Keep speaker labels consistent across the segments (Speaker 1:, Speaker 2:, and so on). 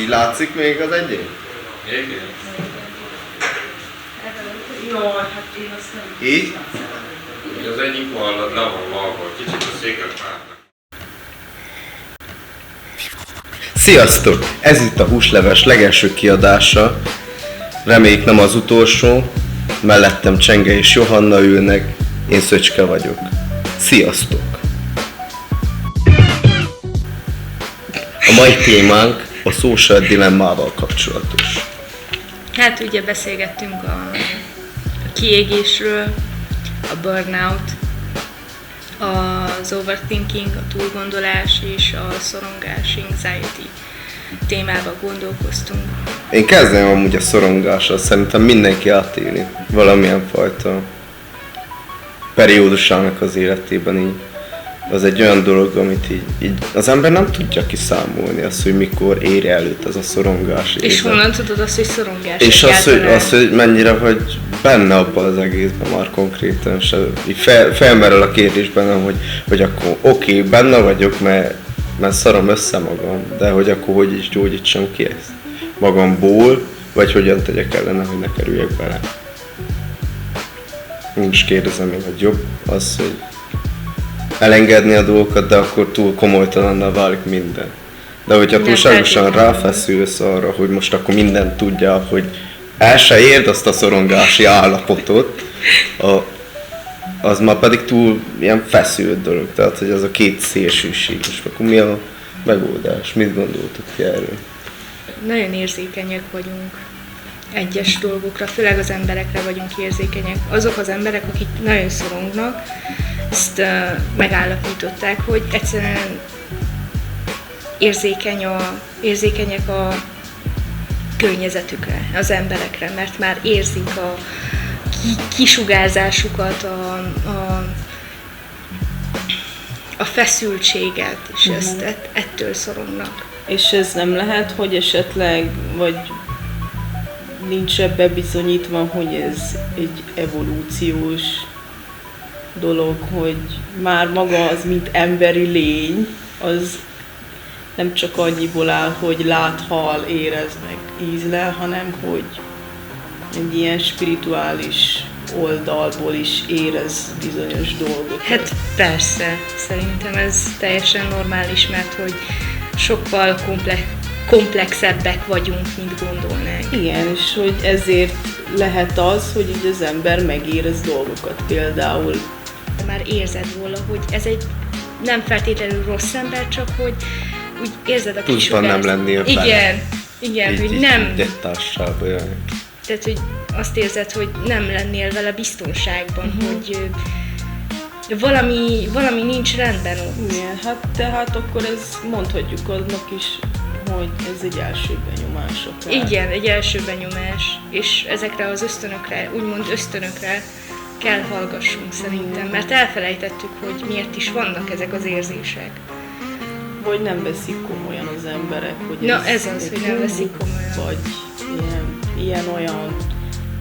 Speaker 1: Így látszik még az egyén?
Speaker 2: Igen.
Speaker 3: Jaj, hát én azt nem...
Speaker 1: Így?
Speaker 2: Az egyik vallat le van valva, kicsit a széket márnak.
Speaker 1: Sziasztok! Ez itt a Húsleves legelső kiadása. Reméljük nem az utolsó. Mellettem Csenge és Johanna ülnek. Én Szöcske vagyok. Sziasztok! A mai témánk a social dilemmával kapcsolatos.
Speaker 4: Hát ugye beszélgettünk a kiégésről, a burnout, az overthinking, a túlgondolás és a szorongás, anxiety témába gondolkoztunk.
Speaker 1: Én kezdem amúgy a szorongással, szerintem mindenki átéli valamilyen fajta periódusának az életében így. Az egy olyan dolog, amit így az ember nem tudja kiszámolni, azt, hogy mikor éri előtt ez a szorongás.
Speaker 4: És honnan tudod azt, hogy szorongás?
Speaker 1: És az, hogy mennyire vagy benne abban az egészben már konkrétan se. Így felmerül a kérdés bennem, hogy akkor oké, benne vagyok, mert szarom össze magam, de hogy akkor hogy is gyógyítsam ki ezt magamból, vagy hogyan tegyek ellene, hogy ne kerüljek bele. Én is kérdezem én, hogy jobb az, hogy elengedni a dolgokat, de akkor túl komolytalannal válik minden. De hogyha túlságosan ráfeszülsz arra, hogy most akkor mindent tudja, hogy el se érd azt a szorongási állapotot, az már pedig túl ilyen feszült dolog. Tehát, hogy az a két szélsőség. És akkor mi a megoldás? Mit gondoltok ki erről?
Speaker 4: Nagyon érzékenyek vagyunk egyes dolgokra, főleg az emberekre vagyunk érzékenyek. Azok az emberek, akik nagyon szorongnak, ezt megállapították, hogy egyszerűen érzékenyek a környezetükre, az emberekre, mert már érzik a kisugárzásukat, a feszültséget, és ettől szorongnak.
Speaker 3: És ez nem lehet, hogy esetleg, vagy nincs ebbe bizonyítva, hogy ez egy evolúciós dolog, hogy már maga az, mint emberi lény, az nem csak annyiból áll, hogy lát, hall, érez, meg ízlel, hanem hogy egy ilyen spirituális oldalból is érez bizonyos dolgokat.
Speaker 4: Hát persze, szerintem ez teljesen normális, mert hogy sokkal komplexebbek vagyunk, mint gondolnánk.
Speaker 3: Igen, és hogy ezért lehet az, hogy így az ember megérez dolgokat, például.
Speaker 4: Már érzed róla, hogy ez egy nem feltétlenül rossz ember, csak hogy úgy érzed a
Speaker 1: pluszban nem lennél
Speaker 4: bele. Igen,
Speaker 1: így,
Speaker 4: hogy nem.
Speaker 1: Egy társaságban jön.
Speaker 4: Tehát, hogy azt érzed, hogy nem lennél vele biztonságban, hogy valami nincs rendben ott.
Speaker 3: Igen, hát tehát akkor ez mondhatjuk annak is, hogy ez egy első benyomás akár.
Speaker 4: Igen, egy első benyomás, és ezekre az ösztönökre, úgymond ösztönökre kell hallgassunk szerintem, mert elfelejtettük, hogy miért is vannak ezek az érzések.
Speaker 3: Vagy nem veszik komolyan az emberek, hogy
Speaker 4: ez az, hogy nem veszik komolyan.
Speaker 3: Vagy ilyen-olyan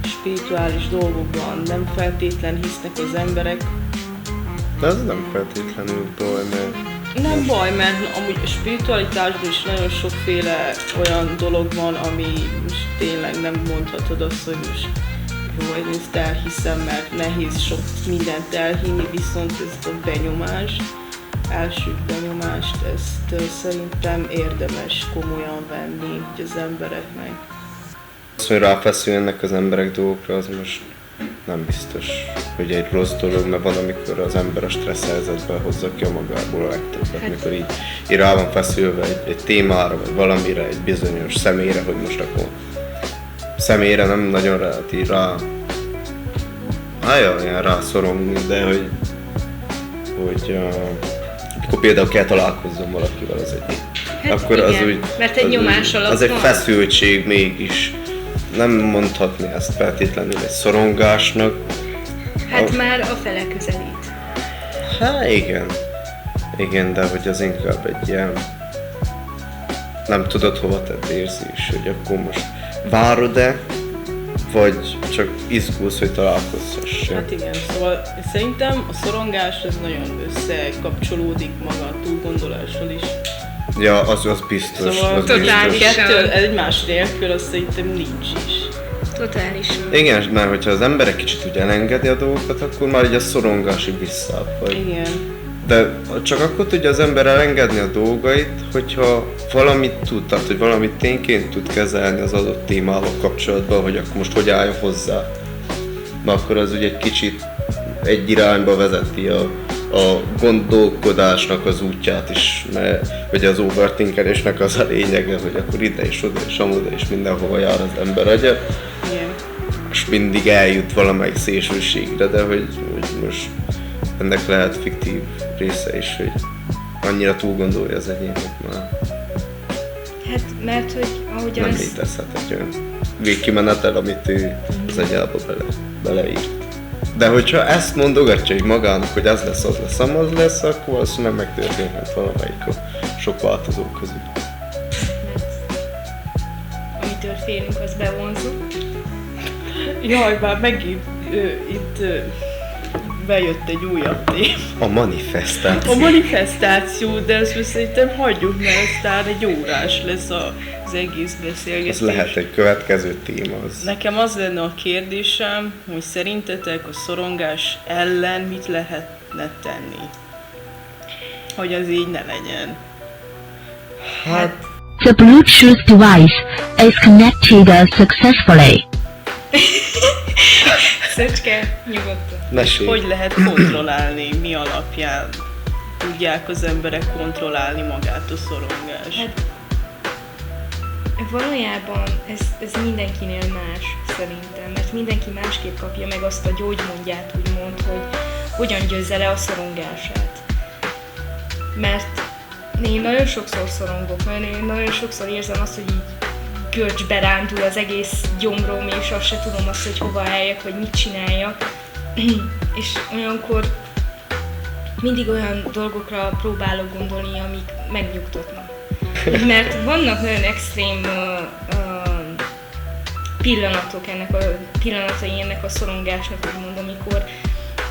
Speaker 3: spirituális dolgokban nem feltétlen hisznek az emberek.
Speaker 1: De ez nem feltétlenül baj, mert...
Speaker 3: Nem baj, mert amúgy a spiritualitásban is nagyon sokféle olyan dolog van, ami most tényleg nem mondhatod azt, hogy most jó, én ezt elhiszem, mert nehéz sok mindent elhinni, viszont ezt a benyomást, első benyomást, ezt szerintem érdemes komolyan venni az embereknek.
Speaker 1: Az, hogy ráfeszülnek az emberek dolgokra, az most nem biztos, hogy egy rossz dolog, mert van, amikor az ember a stressz helyzetben hozza ki a magából a legtöbbet, amikor így rá van feszülve egy témára, vagy valamire, egy bizonyos személyre, hogy most akkor személyre nem nagyon lehet így rászorongni, de hogy akkor például kell találkozzon valakivel az egyik.
Speaker 4: Hát
Speaker 1: akkor
Speaker 4: igen,
Speaker 1: az úgy,
Speaker 4: mert egy nyomás alatt
Speaker 1: az egy
Speaker 4: van.
Speaker 1: feszültség mégis. Nem mondhatni ezt feltétlenül egy szorongásnak.
Speaker 4: Hát már a fele közelít.
Speaker 1: Hát igen. Igen, de hogy az inkább egy ilyen nem tudod hova tett érzés, hogy akkor most várod-e, vagy csak izgulsz, hogy találkozhass.
Speaker 3: Hát igen, szóval szerintem a szorongás az nagyon összekapcsolódik maga a túlgondolással is.
Speaker 1: Ja, az biztos.
Speaker 3: Szóval
Speaker 1: az
Speaker 4: totálisan.
Speaker 1: biztos.
Speaker 3: kettő egymás nélkül azt szerintem nincs is.
Speaker 4: Totálisan.
Speaker 1: Igen, mert hogyha az emberek kicsit úgy elengedi a dolgokat, akkor már így a szorongásig visszaapad.
Speaker 3: Igen.
Speaker 1: De csak akkor tudja az ember elengedni a dolgait, hogyha valamit tud, tehát hogy valamit tényként tud kezelni az adott témával kapcsolatban, hogy akkor most hogy álljon hozzá. Mert akkor az ugye egy kicsit egy irányba vezeti a gondolkodásnak az útját is, mert ugye az overthinkerésnek az a lényege, hogy akkor ide és oda és amoda és mindenhova jár az ember agya,
Speaker 3: Igen.
Speaker 1: és mindig eljut valamelyik szélsőségre, de hogy most ennek lehet fiktív része is, hogy annyira túl gondolja az egyén, hogy már
Speaker 4: Hát mert hogy ahogy
Speaker 1: nem
Speaker 4: az...
Speaker 1: létezhet egy olyan végkimenetel, amit ő az agyába beleírt. De hogyha ezt mondogatja így magának, hogy ez lesz, az lesz, amaz lesz, akkor valószínűleg megtörténhet valamelyik a sok változó közül.
Speaker 4: Amitől félünk, az bevonzó.
Speaker 3: Jaj, már megint itt bejött egy újabb téma.
Speaker 1: A manifestáció.
Speaker 3: A manifestáció, de ezt most szerintem hagyjuk, mert aztán egy órás lesz az egész beszélgetés.
Speaker 1: Ez lehet egy következő téma. Az.
Speaker 3: Nekem az lenne a kérdésem, hogy szerintetek a szorongás ellen mit lehetne tenni? Hogy az így ne legyen.
Speaker 1: Hát,
Speaker 5: The Bluetooth device is connected successfully.
Speaker 4: Szöcske, nyugodtan.
Speaker 1: mesélj.
Speaker 3: Hogy lehet kontrollálni, mi alapján tudják az emberek kontrollálni magát a szorongást?
Speaker 4: Hát, valójában ez mindenkinél más szerintem, mert mindenki másképp kapja meg azt a gyógymódját, úgymond, hogy hogyan győzze le a szorongását. Mert én nagyon sokszor szorongok, mert én nagyon sokszor érzem azt, hogy így görcsbe rándul az egész gyomrom, és azt se tudom azt, hogy hova álljak, vagy mit csináljak. És olyankor mindig olyan dolgokra próbálok gondolni, amik megnyugtatnak. Mert vannak nagyon extrém pillanatai ennek a szorongásnak, úgymond, amikor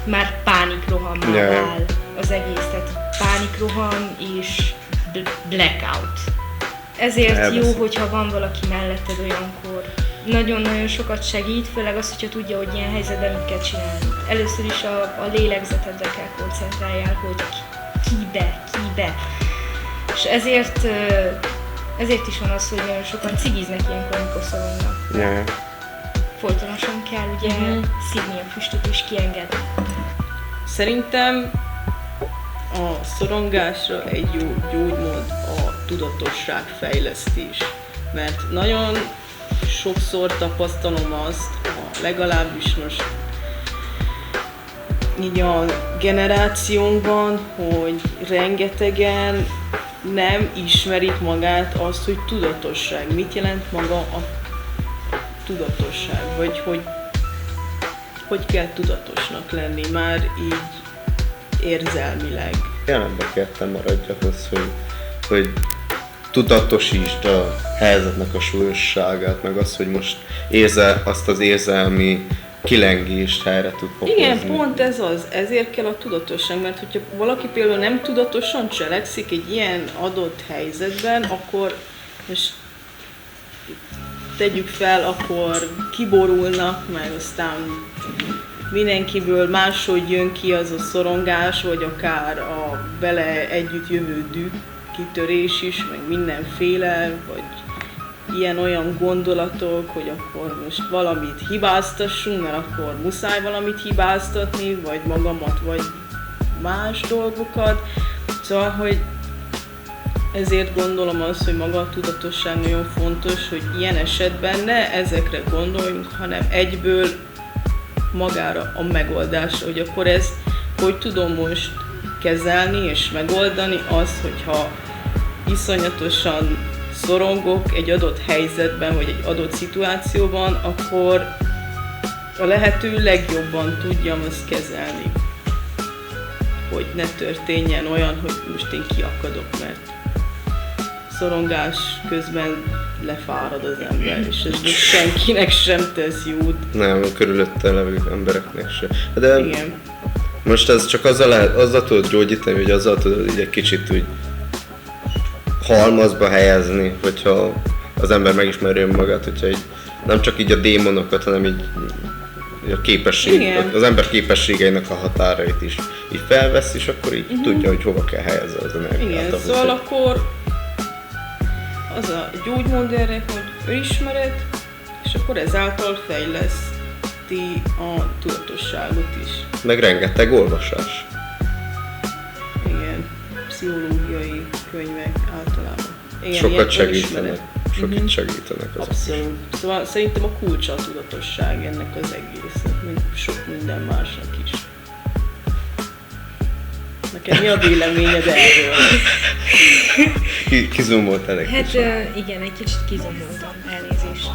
Speaker 4: már pánikrohammá vál az egész, tehát pánikroham és blackout. Ezért jó, hogyha van valaki melletted olyankor. Nagyon-nagyon sokat segít, főleg az, hogyha tudja, hogy ilyen helyzetben mit kell csinálni. Először is a lélegzetedre kell koncentráljál, hogy kibe. És ezért is van az, hogy nagyon sokan cigiznek ilyenkor, amikor szorongnak.
Speaker 1: Ja.
Speaker 4: Folytonosan kell ugye szívni a füstöt és kiengedni.
Speaker 3: Szerintem a szorongásra egy jó gyógymód a tudatosságfejlesztés. Mert nagyon sokszor tapasztalom azt, legalábbis most így a generációnkban, hogy rengetegen nem ismerik magát azt, hogy tudatosság. Mit jelent maga a tudatosság? Vagy hogy kell tudatosnak lenni már így érzelmileg.
Speaker 1: Jelenbe kell te maradj ahhoz, hogy tudatosítsd a helyzetnek a súlyosságát, meg azt, hogy most érzel azt az érzelmi kilengést helyre tud fokozni.
Speaker 3: Igen, pont ez az. Ezért kell a tudatosság, mert hogyha valaki például nem tudatosan cselekszik egy ilyen adott helyzetben, akkor most tegyük fel, akkor kiborulnak, meg aztán mindenkiből máshogy jön ki az a szorongás, vagy akár a vele együtt jövő düh, kitörés is, meg mindenféle, vagy ilyen-olyan gondolatok, hogy akkor most valamit hibáztassunk, mert akkor muszáj valamit hibáztatni, vagy magamat, vagy más dolgokat. Szóval, hogy ezért gondolom azt, hogy maga a tudatosság nagyon fontos, hogy ilyen esetben ne ezekre gondoljunk, hanem egyből magára a megoldásra, hogy akkor ezt hogy tudom most kezelni és megoldani azt, hogyha iszonyatosan szorongok egy adott helyzetben, vagy egy adott szituációban, akkor a lehető legjobban tudjam azt kezelni, hogy ne történjen olyan, hogy most én kiakadok, mert szorongás közben lefárad az ember, és ez senkinek sem tesz jót.
Speaker 1: Nem, a körülötte levő embereknek se. De
Speaker 3: Igen.
Speaker 1: most ez csak azzal tudod gyógyítani, hogy azzal tudod így egy kicsit úgy halmazba helyezni, hogyha az ember megismeri önmagát, hogyha így, nem csak így a démonokat, hanem így a
Speaker 3: Igen.
Speaker 1: az ember képességeinek a határait is így felvesz, és akkor így tudja, hogy hova kell helyezni az energiát.
Speaker 3: Igen,
Speaker 1: ahhoz,
Speaker 3: szóval
Speaker 1: hogy-
Speaker 3: akkor az a gyógymód erre, hogy önismeret, és akkor ezáltal fejleszti a tudatosságot is.
Speaker 1: Meg rengeteg olvasás.
Speaker 3: Igen, pszichológiai könyvek általában. Igen,
Speaker 1: Sokat
Speaker 3: ilyen
Speaker 1: segítenek.
Speaker 3: önismeret.
Speaker 1: Sokat segítenek azok.
Speaker 3: Abszolút. Szóval szerintem a kulcsa a tudatosság ennek az egésznek, mint sok minden másnak is. Neked mi a véleményed erről?
Speaker 1: Kizumoltál egy
Speaker 4: Hát
Speaker 1: kicsit.
Speaker 4: igen, egy kicsit kizomoltam, elnézést.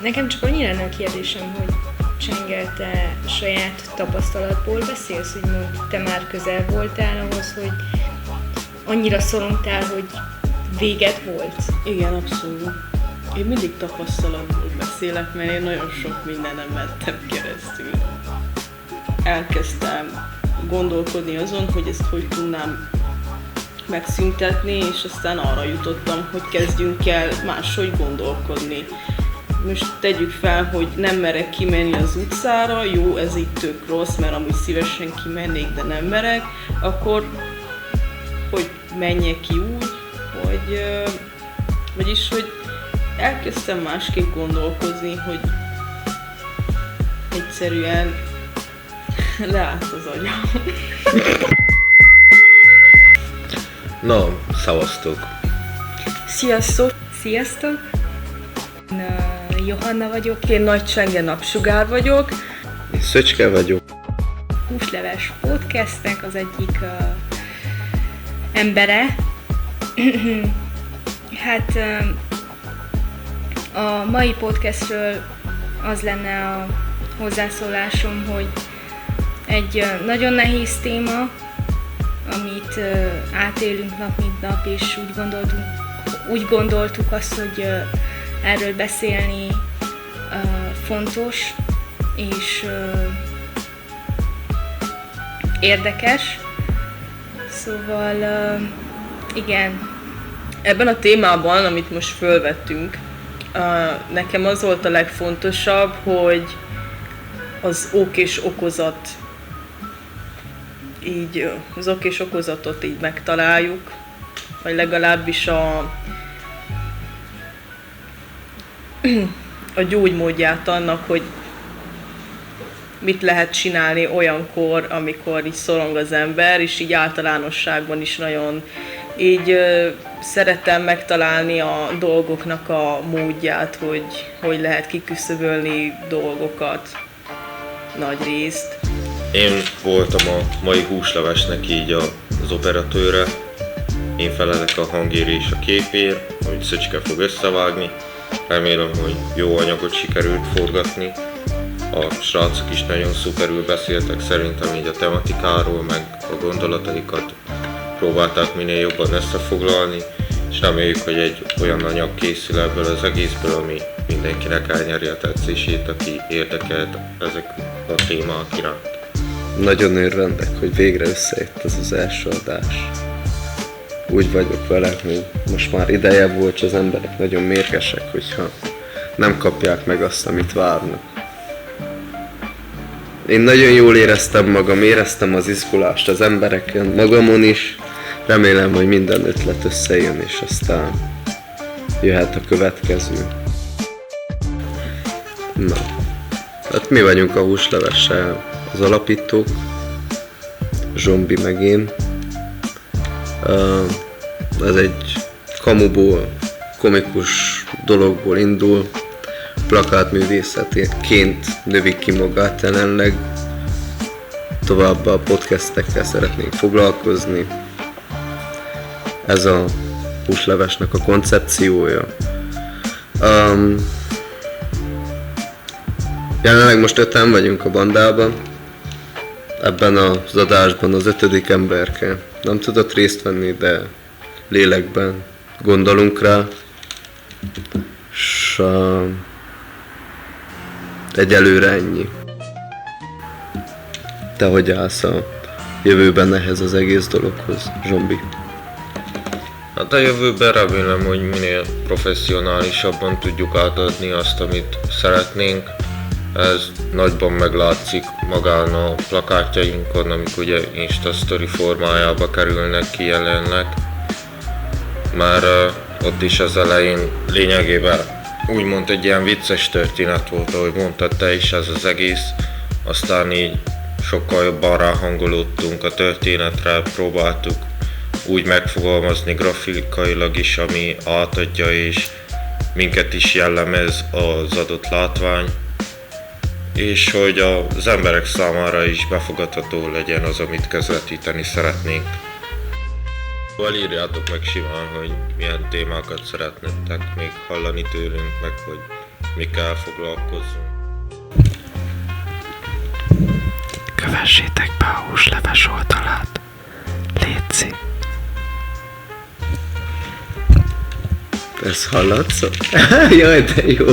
Speaker 4: Nekem csak annyira lenne a kérdésem, hogy Csengel, te saját tapasztalatból beszélsz, úgymond te már közel voltál ahhoz, hogy annyira szorongtál, hogy véget volt.
Speaker 3: Igen, abszolút. Én mindig tapasztalatból beszélek, mert én nagyon sok mindenem mentem keresztül. Elkezdtem gondolkodni azon, hogy ezt hogy tudnám megszüntetni, és aztán arra jutottam, hogy kezdjünk el máshogy gondolkodni. Most tegyük fel, hogy nem merek kimenni az utcára, jó, ez így tök rossz, mert amúgy szívesen kimennék, de nem merek, akkor hogy menjek ki úgy, hogy, vagyis, hogy elkezdtem másképp gondolkozni, hogy egyszerűen leállt az agyam.
Speaker 1: Na, szavaztok.
Speaker 3: Sziasztok!
Speaker 4: Sziasztok! Johanna vagyok,
Speaker 3: Én Nagy Csenge Napsugár vagyok.
Speaker 1: Én Szöcske vagyok.
Speaker 4: Húsleves podcastnek az egyik embere. Hát a mai podcastről az lenne a hozzászólásom, hogy egy nagyon nehéz téma, amit átélünk nap mint nap, és úgy gondoltuk azt, hogy erről beszélni fontos, és érdekes. Szóval igen.
Speaker 3: Ebben a témában, amit most fölvettünk, nekem az volt a legfontosabb, hogy az ok és okozat így, az ok és okozatot így megtaláljuk, vagy legalábbis a gyógymódját annak, hogy mit lehet csinálni olyankor, amikor így szorong az ember, és így általánosságban is nagyon így szeretem megtalálni a dolgoknak a módját, hogy lehet kiküszöbölni dolgokat nagy részt.
Speaker 2: Én voltam a mai húslevesnek így az operatőre. Én felelek a hangért és a képért, amit Szöcske fog összevágni. Remélem, hogy jó anyagot sikerült forgatni. A srácok is nagyon szuperül beszéltek szerintem így a tematikáról, meg a gondolataikat próbálták minél jobban összefoglalni, és reméljük, hogy egy olyan anyag készül ebből az egészből, ami mindenkinek elnyeri a tetszését, aki érdekelt ezek a témák iránt.
Speaker 1: Nagyon örvendek, hogy végre összejött ez az első adás. Úgy vagyok vele, hogy most már ideje volt, az emberek nagyon mérgesek, hogyha nem kapják meg azt, amit várnak. Én nagyon jól éreztem magam, éreztem az izgulást az embereken, magamon is. Remélem, hogy minden ötlet összejön, és aztán jöhet a következő. Na, hát mi vagyunk a húslevessel az alapítók, Zsombi meg én. Ez egy kamuból, komikus dologból indul, plakátművészetként növi ki magát jelenleg. Továbbá a podcastekkel szeretnénk foglalkozni. Ez a húslevesnek a koncepciója. Jelenleg most 5-en vagyunk a bandában. Ebben az adásban az 5. emberke nem tudott részt venni, de lélekben gondolunk rá. És egyelőre ennyi. Te hogy állsz a jövőben ehhez az egész dologhoz, Zsombi?
Speaker 2: Hát a jövőben remélem, hogy minél professzionálisabban tudjuk átadni azt, amit szeretnénk. Ez nagyban meglátszik magán a plakátjainkon, amik ugye Insta Story formájába kerülnek ki jelenleg. Már ott is az elején lényegében úgymond egy ilyen vicces történet volt, ahogy mondtad te is, ez az egész. Aztán így sokkal jobban ráhangolódtunk a történetre, próbáltuk úgy megfogalmazni grafikailag is, ami átadja és minket is jellemez az adott látvány, és hogy az emberek számára is befogadható legyen az, amit közvetíteni szeretnénk. Szóval írjátok meg simán, hogy milyen témákat szeretnétek még hallani tőlünk, meg hogy mikkel foglalkozzunk.
Speaker 1: Kövessétek be a húsleves oldalát. Léci. Ezt hallatszol? Jaj, de jó.